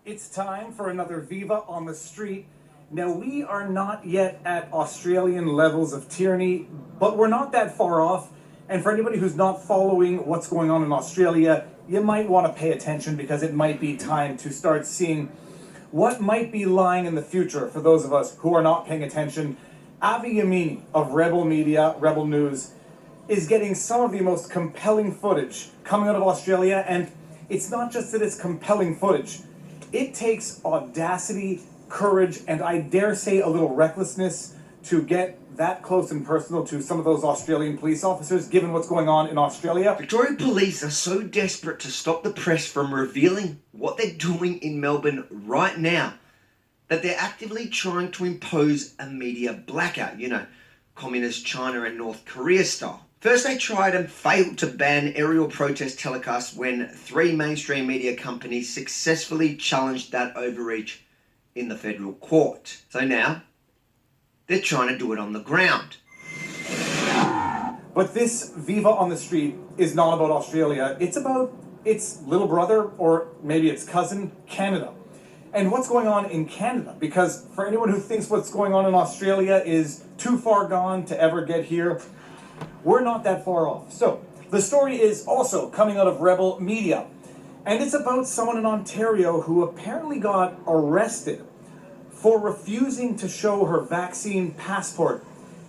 It's time for another Viva on the Street. Now, we are not yet at Australian levels of tyranny, but we're not that far off. And for anybody who's not following what's going on in Australia, you might want to pay attention because it might be time to start seeing what might be lying in the future for those of us who are not paying attention. Avi Yamini of Rebel Media, Rebel News, is getting some of the most compelling footage coming out of Australia, and it's not just that it's compelling footage. It takes audacity, courage, and I dare say a little recklessness to get that close and personal to some of those Australian police officers, given what's going on in Australia. Victoria Police are so desperate to stop the press from revealing what they're doing in Melbourne right now that they're actively trying to impose a media blackout, communist China and North Korea style. First, they tried and failed to ban aerial protest telecasts when 3 mainstream media companies successfully challenged that overreach in the federal court. So now, they're trying to do it on the ground. But this Viva on the Street is not about Australia. It's about its little brother, or maybe its cousin, Canada. And what's going on in Canada? Because for anyone who thinks what's going on in Australia is too far gone to ever get here, we're not that far off. So, the story is also coming out of Rebel Media. And it's about someone in Ontario who apparently got arrested for refusing to show her vaccine passport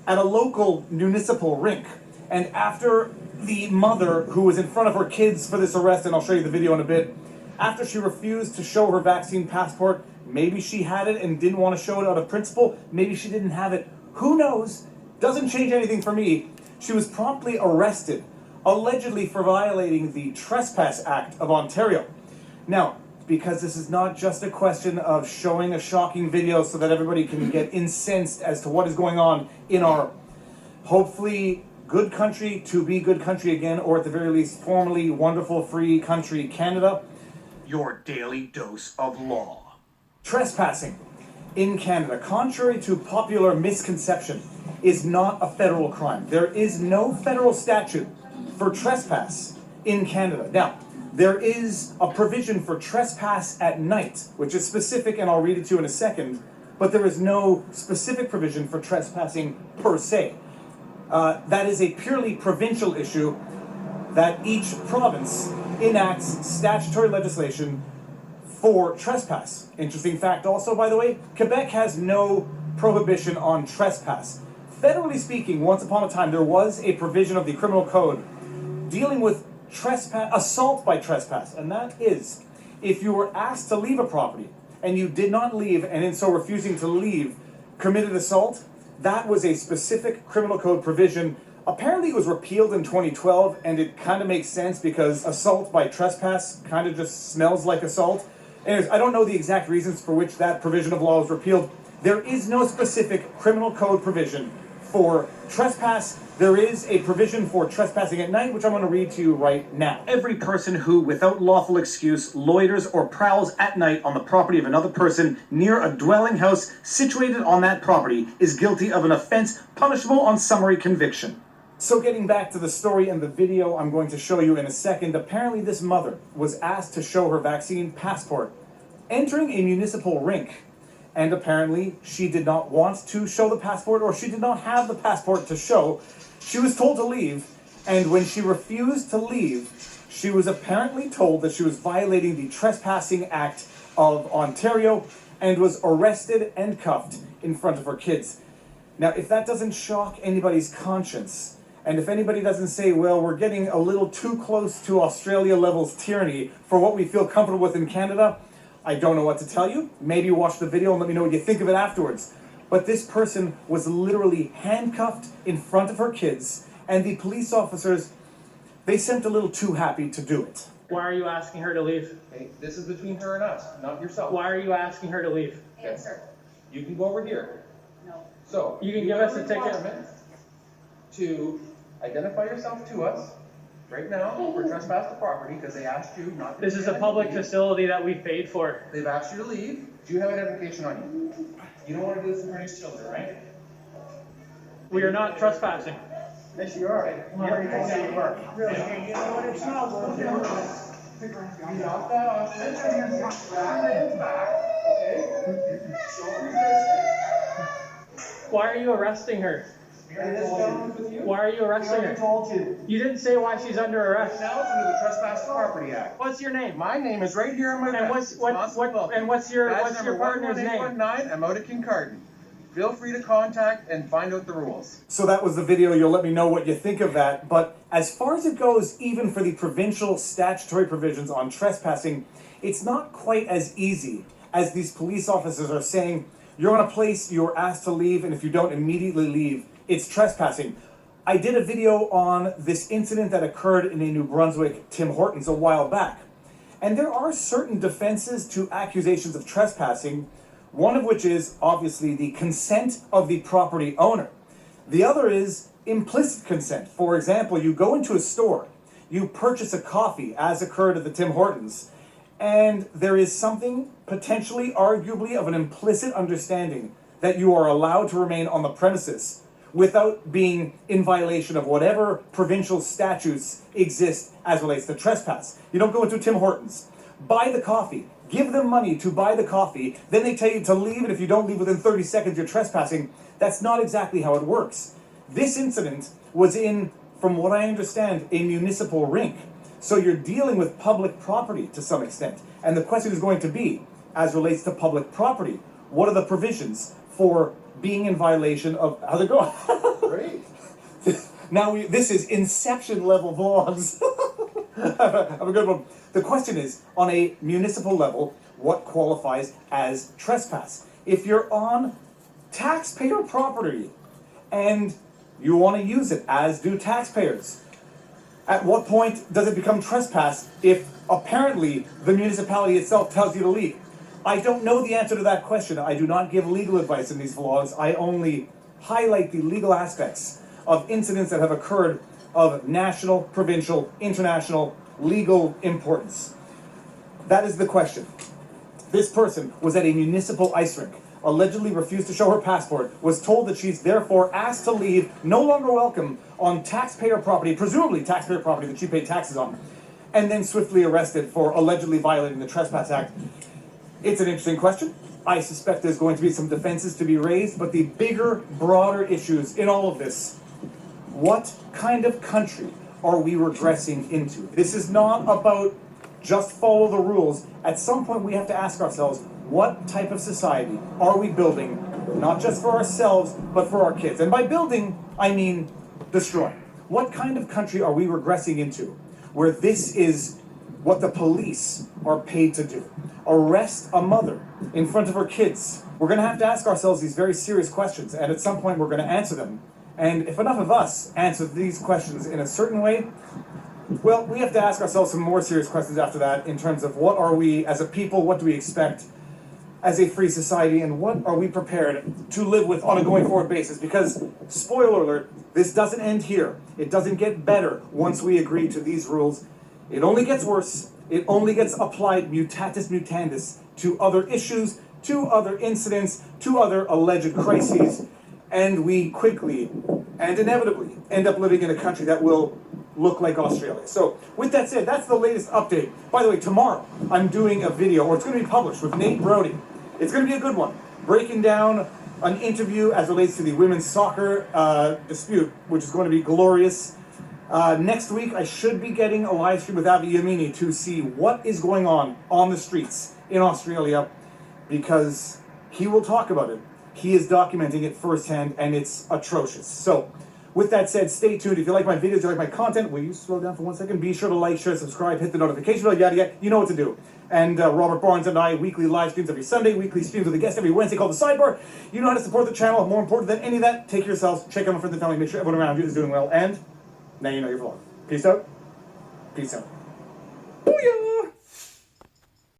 at a local municipal rink. And after the mother, who was in front of her kids for this arrest, and I'll show you the video in a bit, after she refused to show her vaccine passport, maybe she had it and didn't want to show it out of principle, maybe she didn't have it, who knows, doesn't change anything for me. She was promptly arrested, allegedly for violating the Trespass Act of Ontario. Now, because this is not just a question of showing a shocking video so that everybody can get incensed as to what is going on in our hopefully good country to be good country again, or at the very least formerly wonderful free country, Canada. Your daily dose of law. Trespassing in Canada, contrary to popular misconception, is not a federal crime. There is no federal statute for trespass in Canada. Now, there is a provision for trespass at night, which is specific, and I'll read it to you in a second, but there is no specific provision for trespassing per se. That is a purely provincial issue that each province enacts statutory legislation for trespass. Interesting fact also, by the way, Quebec has no prohibition on trespass. Federally speaking, once upon a time, there was a provision of the criminal code dealing with assault by trespass, and that is if you were asked to leave a property and you did not leave, and in so refusing to leave committed assault, that was a specific criminal code provision. Apparently it was repealed in 2012, and it kind of makes sense because assault by trespass kind of just smells like assault. Anyways, I don't know the exact reasons for which that provision of law was repealed. There is no specific criminal code provision for trespass. There is a provision for trespassing at night, which I'm going to read to you right now. Every person who, without lawful excuse, loiters or prowls at night on the property of another person near a dwelling house situated on that property is guilty of an offense punishable on summary conviction. So getting back to the story and the video I'm going to show you in a second, apparently this mother was asked to show her vaccine passport entering a municipal rink. And apparently she did not want to show the passport, or she did not have the passport to show. She was told to leave, and when she refused to leave, she was apparently told that she was violating the Trespassing Act of Ontario and was arrested and cuffed in front of her kids. Now, if that doesn't shock anybody's conscience, and if anybody doesn't say, well, we're getting a little too close to Australia levels tyranny for what we feel comfortable with in Canada, I don't know what to tell you. Maybe watch the video and let me know what you think of it afterwards. But this person was literally handcuffed in front of her kids, and the police officers, they seemed a little too happy to do it. Why are you asking her to leave? Okay, this is between her and us, not yourself. Why are you asking her to leave? Answer. You can go over here. No. So You can give us a ticket. To identify yourself to us right now for trespass to property because they asked you not to. This is a public facility that we paid for. They've asked you to leave. Do you have identification on you? You don't want to do this in front of your children, right? We are not trespassing. Yes, you are. You already told me you were. Really? You know what, it's not worth it. Knock that off. Grab your hands back, okay? Don't resist it. Why are you arresting her? And this gentleman's with you? Why are you arresting her? Told you. You didn't say why she's under arrest. Now it's under the Trespass to Property Act. What's your name? My name is right here on my And vest. what's your partner's name? 11819, I'm out of Kincardine. Feel free to contact and find out the rules. So that was the video. You'll let me know what you think of that. But as far as it goes, even for the provincial statutory provisions on trespassing, it's not quite as easy as these police officers are saying, you're on a place, you're asked to leave, and if you don't immediately leave, it's trespassing. I did a video on this incident that occurred in a New Brunswick Tim Hortons a while back. And there are certain defenses to accusations of trespassing, one of which is obviously the consent of the property owner. The other is implicit consent. For example, you go into a store, you purchase a coffee, as occurred at the Tim Hortons, and there is something potentially, arguably, of an implicit understanding that you are allowed to remain on the premises without being in violation of whatever provincial statutes exist as relates to trespass. You don't go into Tim Hortons, buy the coffee, give them money to buy the coffee, then they tell you to leave, and if you don't leave within 30 seconds, you're trespassing. That's not exactly how it works. This incident was in, from what I understand, a municipal rink. So you're dealing with public property to some extent. And the question is going to be, as relates to public property, what are the provisions for being in violation of, how's it going? Great. Now this is Inception level vlogs. Have a good one. The question is, on a municipal level, what qualifies as trespass? If you're on taxpayer property and you want to use it, as do taxpayers, at what point does it become trespass if apparently the municipality itself tells you to leave? I don't know the answer to that question. I do not give legal advice in these vlogs. I only highlight the legal aspects of incidents that have occurred of national, provincial, international, legal importance. That is the question. This person was at a municipal ice rink, allegedly refused to show her passport, was told that she's therefore asked to leave, no longer welcome, on taxpayer property, presumably taxpayer property that she paid taxes on, and then swiftly arrested for allegedly violating the Trespass Act. It's an interesting question. I suspect there's going to be some defenses to be raised, but the bigger, broader issues in all of this, what kind of country are we regressing into? This is not about just follow the rules. At some point we have to ask ourselves, what type of society are we building, not just for ourselves, but for our kids? And by building, I mean destroying. What kind of country are we regressing into, where this is what the police are paid to do? Arrest a mother in front of her kids. We're going to have to ask ourselves these very serious questions, and at some point we're going to answer them. And if enough of us answer these questions in a certain way, well, we have to ask ourselves some more serious questions after that in terms of what are we as a people, what do we expect as a free society, and what are we prepared to live with on a going forward basis? Because, spoiler alert, this doesn't end here. It doesn't get better once we agree to these rules. It only gets worse. It only gets applied mutatis mutandis to other issues, to other incidents, to other alleged crises, and we quickly and inevitably end up living in a country that will look like Australia. So with that said, that's the latest update. By the way, tomorrow I'm doing a video, or it's going to be published, with Nate Brody. It's going to be a good one, breaking down an interview as relates to the women's soccer dispute, which is going to be glorious. Next week, I should be getting a live stream with Avi Yamini to see what is going on the streets in Australia, because he will talk about it. He is documenting it firsthand, and it's atrocious. So, with that said, stay tuned. If you like my videos, you like my content, will you slow down for 1 second? Be sure to like, share, subscribe, hit the notification bell, yada yada. You know what to do. And Robert Barnes and I, weekly live streams every Sunday, weekly streams with a guest every Wednesday called The Sidebar. You know how to support the channel. More important than any of that, take care of yourselves, check out my friends and family, make sure everyone around you is doing well, and now you know your vlog. Peace out. Peace out. Booyah!